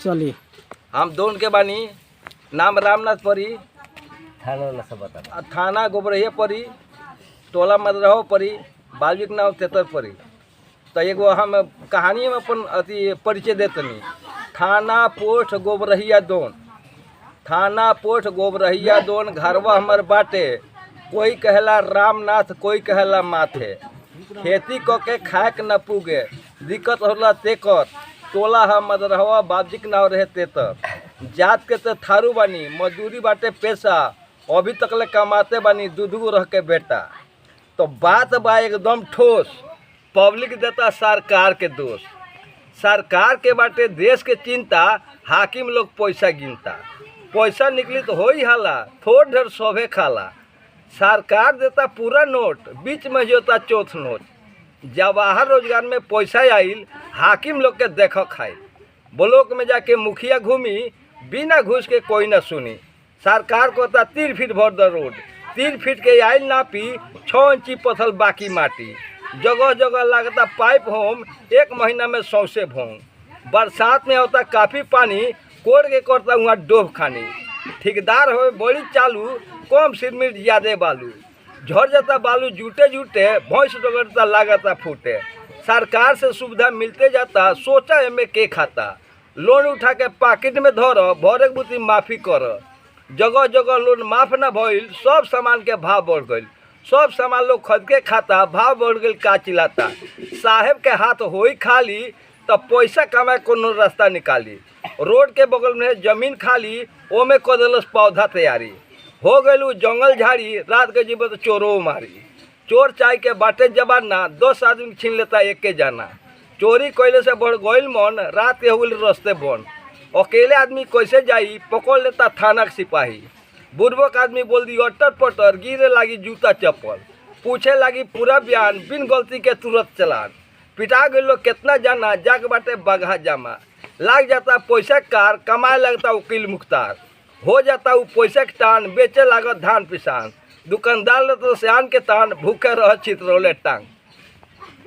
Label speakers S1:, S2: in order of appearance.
S1: चलिए।
S2: हम दोन के बानी, नाम रामनाथ परी,
S3: थाना सब बता।
S2: थाना गोबरहिया परी, टोला मदरहो परी, बालविक नाव तेतर परी। तो एगो हम कहानी में अपन अति परिचय देतनी। थाना पोस्ट गोबरहिया दोन, थाना पोस्ट गोबरहिया दोन, घरवा हमर बाटे। कोई कहला रामनाथ, कोई कहला माथे। खेती क के खाए के न पुगे, दिक्कत होला तेकर। टोला हम मदरहवा, बाबजिक नाव रहे तेतर। जात के तो थारू बानी, मजदूरी बाटे पेशा। अभी तकले कमाते बानी, दूधू रह के बेटा। तो बात बा एकदम ठोस, पब्लिक देता सरकार के दोष। सरकार के बाटे देश के चिंता, हाकिम लोग पैसा गिनता। पैसा निकली तो हो ही हाला, थोड़ ढेर सभे खाला। सरकार देता पूरा नोट, बीच में जोता चौथ नोट। जवाहर रोजगार में पैसा आइल, हाकिम लोग के देखो खाई। ब्लॉक में जाके मुखिया घूमी, बिना घूस के कोई न सुनी। सरकार को 3 फीट भर द रोड, 3 फीट के आइल नापी, 6 इंची पथल बाकी माटी। जगह जगह लगता पाइप होम, 1 महीना में सौसे भोंग। बरसात में होता काफ़ी पानी, कोड़ के करता वहाँ डोब खानी। ठेकेदार हो बड़ी चालू, कम सिरमिट ज़्यादा बालू। झड़ जाता बालू जूटे जूटे, भैंस डगड़ता लागता फूटे। सरकार से सुविधा मिलते जाता, सोचा एमे के खाता। लोन उठा के पॉकेट में धर, भरे बुती माफ़ी कर। जगह जगह लोन माफ़ न भइल, सब सामान के भाव बढ़ गई। सब सामान लोग खरीद के खाता, भाव बढ़ गई का चिल्लाता। साहेब के हाथ होई खाली, तब पैसा कमाए कोनो रास्ता निकाली। रोड के बगल में जमीन खाली, ओमे कर दिलस पौधा तैयारी। हो गलू जंगल झाड़ी, रात के जीव तो चोरो मारी। चोर चाय के बाटे जबाना, 10 आदमी छीन लेता एक के जाना। चोरी कैले से बढ़ गईल मन, रात के हो गई रस्ते बन। अकेले आदमी कैसे जाई, पकड़ लेता थाना के सिपाही। बुर्बक आदमी बोल दी अटर पटर, गिरे लागी जूता चप्पल। पूछे लागी पूरा बयान, बिन गलती के तुरंत चलान। पिटा गए लोग कितना जाना, जाग बाटे बगहा जामा। लाग जाता पैसा कार, कमाए लगता वकील मुख्तार। हो जाता वो पैसा के टान, बेचे लागत धान पिसान। दुकानदार ले तो सियान के तान, भूखे रह चितरौले टांग।